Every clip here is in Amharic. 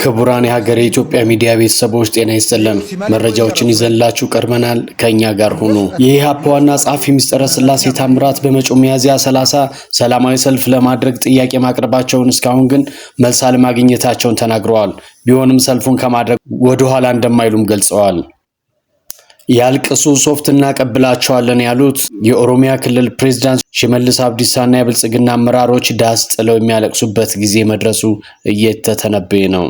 ክቡራን የሀገሬ ኢትዮጵያ ሚዲያ ቤተሰቦች ጤና ይስጥልን። መረጃዎችን ይዘንላችሁ ቀርበናል። ከኛ ጋር ሁኑ። የኢህአፓ ዋና ጸሐፊ ሚስጥረ ስላሴ ታምራት በመጪው ሚያዝያ 30 ሰላማዊ ሰልፍ ለማድረግ ጥያቄ ማቅረባቸውን እስካሁን ግን መልስ አለማግኘታቸውን ተናግረዋል። ቢሆንም ሰልፉን ከማድረግ ወደ ኋላ እንደማይሉም ገልጸዋል። ያልቅሱ ሶፍት እናቀብላቸዋለን ያሉት የኦሮሚያ ክልል ፕሬዝዳንት ሽመልስ አብዲሳና የብልጽግና አመራሮች ዳስ ጥለው የሚያለቅሱበት ጊዜ መድረሱ እየተተነበየ ነው።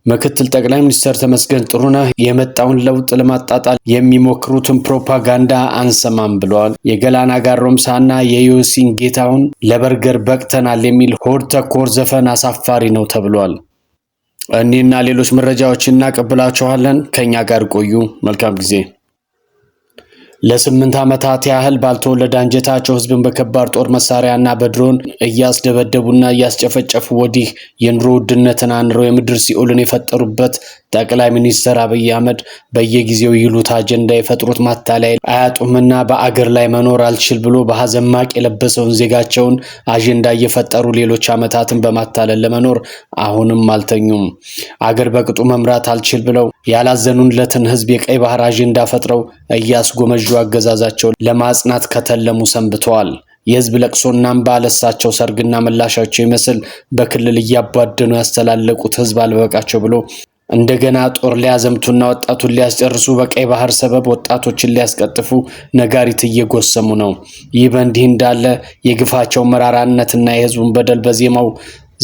ምክትል ጠቅላይ ሚኒስትር ተመስገን ጥሩነህ የመጣውን ለውጥ ለማጣጣል የሚሞክሩትን ፕሮፓጋንዳ አንሰማም ብለዋል። የገላና ጋሮምሳና የዮሲን ጌታውን ለበርገር በቅተናል የሚል ሆድ ተኮር ዘፈን አሳፋሪ ነው ተብሏል። እኒና ሌሎች መረጃዎችን እናቀብላችኋለን። ከኛ ጋር ቆዩ። መልካም ጊዜ። ለ8 ዓመታት ያህል ባልተወለደ አንጀታቸው ህዝብን በከባድ ጦር መሳሪያና በድሮን እያስደበደቡና እያስጨፈጨፉ ወዲህ የኑሮ ውድነትን አንረው የምድር ሲኦልን የፈጠሩበት ጠቅላይ ሚኒስትር አብይ አህመድ በየጊዜው ይሉት አጀንዳ የፈጥሩት ማታለያ አያጡምና በአገር ላይ መኖር አልችል ብሎ በሐዘን ማቅ የለበሰውን ዜጋቸውን አጀንዳ እየፈጠሩ ሌሎች ዓመታትን በማታለል ለመኖር አሁንም አልተኙም። አገር በቅጡ መምራት አልችል ብለው ያላዘኑለትን ህዝብ የቀይ ባህር አጀንዳ ፈጥረው እያስጎመጁ አገዛዛቸው ለማጽናት ከተለሙ ሰንብተዋል። የህዝብ ለቅሶና እንባ ለሳቸው ሰርግና መላሻቸው ይመስል በክልል እያባደኑ ያስተላለቁት ህዝብ አልበቃቸው ብሎ እንደገና ጦር ሊያዘምቱና ወጣቱን ሊያስጨርሱ በቀይ ባህር ሰበብ ወጣቶችን ሊያስቀጥፉ ነጋሪት እየጎሰሙ ነው። ይህ በእንዲህ እንዳለ የግፋቸው መራራነትና የህዝቡን በደል በዜማው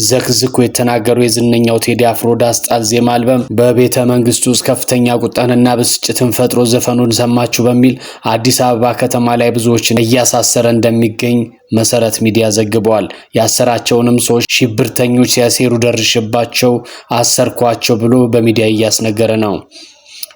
ዘክዝኮ የተናገሩ የዝነኛው ቴዲ አፍሮ ዳስጣል ዜማ አልበም በቤተ መንግስቱ ውስጥ ከፍተኛ ቁጣንና ብስጭትን ፈጥሮ ዘፈኑን ሰማችሁ በሚል አዲስ አበባ ከተማ ላይ ብዙዎችን እያሳሰረ እንደሚገኝ መሰረት ሚዲያ ዘግቧል። ያሰራቸውንም ሰዎች ሽብርተኞች ሲያሴሩ ደርሽባቸው አሰርኳቸው ብሎ በሚዲያ እያስነገረ ነው።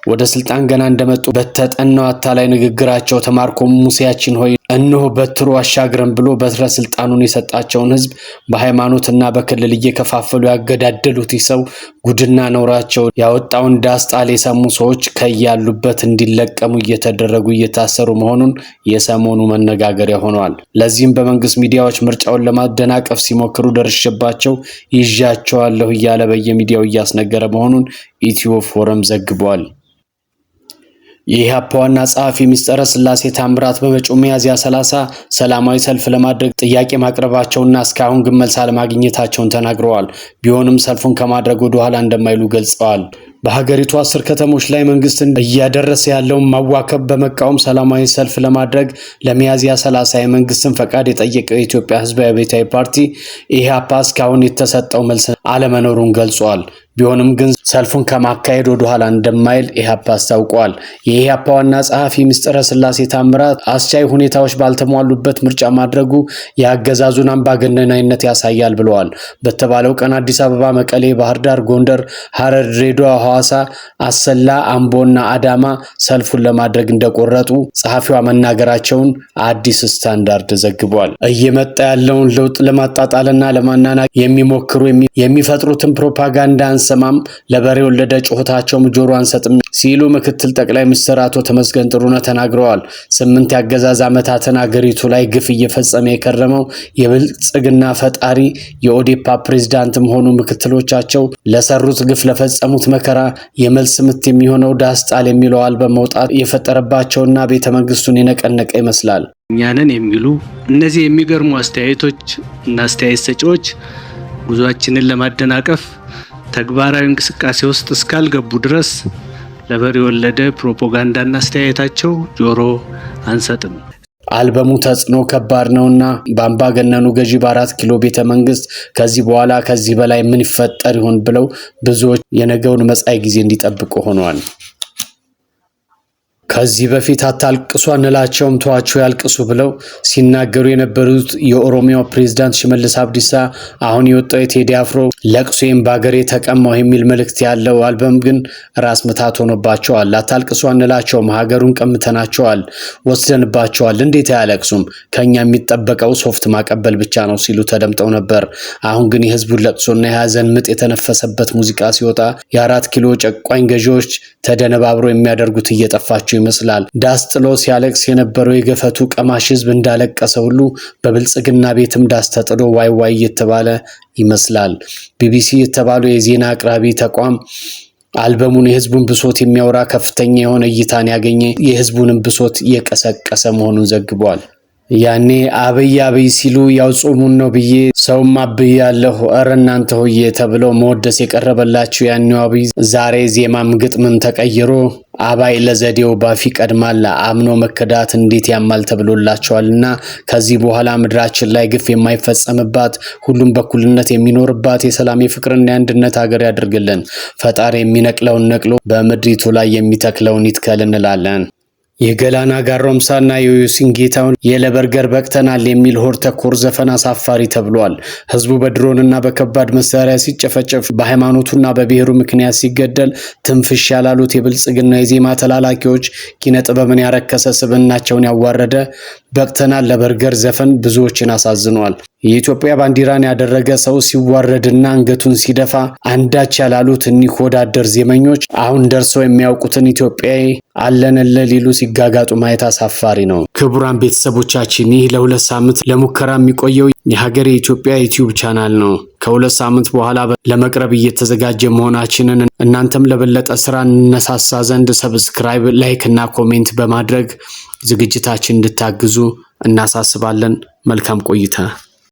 ወደ ስልጣን ገና እንደመጡ በተጠናው አታላይ ንግግራቸው ተማርኮ ሙሴያችን ሆይ እነሆ በትሩ አሻግረን ብሎ በትረ ስልጣኑን የሰጣቸውን ህዝብ በሃይማኖትና በክልል እየከፋፈሉ ያገዳደሉት ሰው ጉድና ነውራቸው ያወጣውን ዳስጣል የሰሙ ሰዎች ከያሉበት እንዲለቀሙ እየተደረጉ እየታሰሩ መሆኑን የሰሞኑ መነጋገሪያ ሆኗል። ለዚህም በመንግስት ሚዲያዎች ምርጫውን ለማደናቀፍ ሲሞክሩ ደርሽባቸው ይዣቸዋለሁ እያለ በየሚዲያው እያስነገረ መሆኑን ኢትዮ ፎረም ዘግቧል። የኢህአፓ ዋና ጸሐፊ ሚስጥረ ስላሴ ታምራት በመጪው ሚያዝያ 30 ሰላማዊ ሰልፍ ለማድረግ ጥያቄ ማቅረባቸውና እስካሁን ግን መልስ አለማግኘታቸውን ተናግረዋል። ቢሆንም ሰልፉን ከማድረግ ወደ ኋላ እንደማይሉ ገልጸዋል። በሀገሪቱ 10 ከተሞች ላይ መንግስትን እያደረሰ ያለውን ማዋከብ በመቃወም ሰላማዊ ሰልፍ ለማድረግ ለሚያዝያ 30 የመንግስትን ፈቃድ የጠየቀው የኢትዮጵያ ህዝባዊ አብዮታዊ ፓርቲ ኢህአፓ እስካሁን የተሰጠው መልስ አለመኖሩን ገልጿል። ቢሆንም ግን ሰልፉን ከማካሄድ ወደ ኋላ እንደማይል ኢህአፓ አስታውቋል። የኢህአፓ ዋና ጸሐፊ ሚስጥረ ስላሴ ታምራት አስቻይ ሁኔታዎች ባልተሟሉበት ምርጫ ማድረጉ የአገዛዙን አምባገነናዊነት ያሳያል ብለዋል። በተባለው ቀን አዲስ አበባ፣ መቀሌ፣ ባህር ዳር፣ ጎንደር፣ ሐረር፣ ድሬዳዋ፣ ሐዋሳ፣ አሰላ፣ አምቦና አዳማ ሰልፉን ለማድረግ እንደቆረጡ ጸሐፊዋ መናገራቸውን አዲስ ስታንዳርድ ዘግቧል። እየመጣ ያለውን ለውጥ ለማጣጣልና ለማናናቅ የሚሞክሩ የሚፈጥሩትን ፕሮፓጋንዳ አንሰማም፣ ለበሬ ወለደ ጩኸታቸውም ጆሮ አንሰጥም ሲሉ ምክትል ጠቅላይ ሚኒስትር አቶ ተመስገን ጥሩነህ ተናግረዋል። 8 ያገዛዝ ዓመታትን አገሪቱ ላይ ግፍ እየፈጸመ የከረመው የብልጽግና ፈጣሪ የኦዴፓ ፕሬዝዳንትም ሆኑ ምክትሎቻቸው ለሰሩት ግፍ ለፈጸሙት መከራ የመልስ ምት የሚሆነው ዳስጣል የሚለው አልበም መውጣት የፈጠረባቸውና ቤተ መንግስቱን የነቀነቀ ይመስላል። እኛንን የሚሉ እነዚህ የሚገርሙ አስተያየቶች እና አስተያየት ሰጪዎች ጉዟችንን ለማደናቀፍ ተግባራዊ እንቅስቃሴ ውስጥ እስካልገቡ ድረስ ለበሬ ወለደ ፕሮፓጋንዳና አስተያየታቸው ጆሮ አንሰጥም። አልበሙ ተጽዕኖ ከባድ ነውና በአምባገነኑ ገዢ በ4 ኪሎ ቤተ መንግስት ከዚህ በኋላ ከዚህ በላይ ምን ይፈጠር ይሆን ብለው ብዙዎች የነገውን መጻኢ ጊዜ እንዲጠብቁ ሆነዋል። ከዚህ በፊት አታልቅሱ አንላቸውም ተዋቸው ያልቅሱ ብለው ሲናገሩ የነበሩት የኦሮሚያው ፕሬዝዳንት ሽመልስ አብዲሳ አሁን የወጣው የቴዲ አፍሮ ለቅሶዬን በአገሬ ተቀማው የሚል መልእክት ያለው አልበም ግን ራስ ምታት ሆኖባቸዋል። አታልቅሱ አንላቸውም፣ ሀገሩን ቀምተናቸዋል፣ ወስደንባቸዋል፣ እንዴት አያለቅሱም? ከኛ የሚጠበቀው ሶፍት ማቀበል ብቻ ነው ሲሉ ተደምጠው ነበር። አሁን ግን የህዝቡን ለቅሶና የሀዘን ምጥ የተነፈሰበት ሙዚቃ ሲወጣ የ4 ኪሎ ጨቋኝ ገዢዎች ተደነባብሮ የሚያደርጉት እየጠፋቸው ይመስላል። ዳስ ጥሎ ሲያለቅስ የነበረው የገፈቱ ቀማሽ ህዝብ እንዳለቀሰ ሁሉ በብልጽግና ቤትም ዳስ ተጥሎ ዋይ ዋይ እየተባለ ይመስላል። ቢቢሲ የተባለው የዜና አቅራቢ ተቋም አልበሙን የህዝቡን ብሶት የሚያወራ ከፍተኛ የሆነ እይታን ያገኘ የህዝቡንም ብሶት የቀሰቀሰ መሆኑን ዘግቧል። ያኔ አብይ ሲሉ ያው ጾሙን ነው ብዬ ሰውም አብያለሁ እረ እናንተ ሆዬ ተብለው መወደስ የቀረበላችሁ ያኔው አብይ ዛሬ ዜማም ግጥምም ተቀይሮ አባይ ለዘዴው ባፊ ቀድማል አምኖ መከዳት እንዴት ያማል ተብሎላቸዋልና ከዚህ በኋላ ምድራችን ላይ ግፍ የማይፈጸምባት ሁሉም በኩልነት የሚኖርባት የሰላም የፍቅርና የአንድነት ሀገር ያድርግልን። ፈጣሪ የሚነቅለውን ነቅሎ በምድሪቱ ላይ የሚተክለውን ይትከል እንላለን። የገላና ጋሮምሳና የዮሲን ጌታውን የለበርገር በቅተናል የሚል ሆድ ተኮር ዘፈን አሳፋሪ ተብሏል። ህዝቡ በድሮንና በከባድ መሳሪያ ሲጨፈጨፍ በሃይማኖቱና በብሔሩ ምክንያት ሲገደል ትንፍሽ ያላሉት የብልጽግና የዜማ ተላላኪዎች ኪነ ጥበብን ያረከሰ ስብዕናቸውን ያዋረደ በቅተናል ለበርገር ዘፈን ብዙዎችን አሳዝኗል። የኢትዮጵያ ባንዲራን ያደረገ ሰው ሲዋረድና አንገቱን ሲደፋ አንዳች ያላሉት እኒህ ወዳደር ዜመኞች አሁን ደርሰው የሚያውቁትን ኢትዮጵያዊ አለንለ ሊሉ ሲጋጋጡ ማየት አሳፋሪ ነው። ክቡራን ቤተሰቦቻችን ይህ ለ2 ሳምንት ለሙከራ የሚቆየው የሀገር የኢትዮጵያ ዩቲዩብ ቻናል ነው። ከ2 ሳምንት በኋላ ለመቅረብ እየተዘጋጀ መሆናችንን እናንተም ለበለጠ ስራ እንነሳሳ ዘንድ ሰብስክራይብ፣ ላይክ እና ኮሜንት በማድረግ ዝግጅታችን እንድታግዙ እናሳስባለን። መልካም ቆይታ።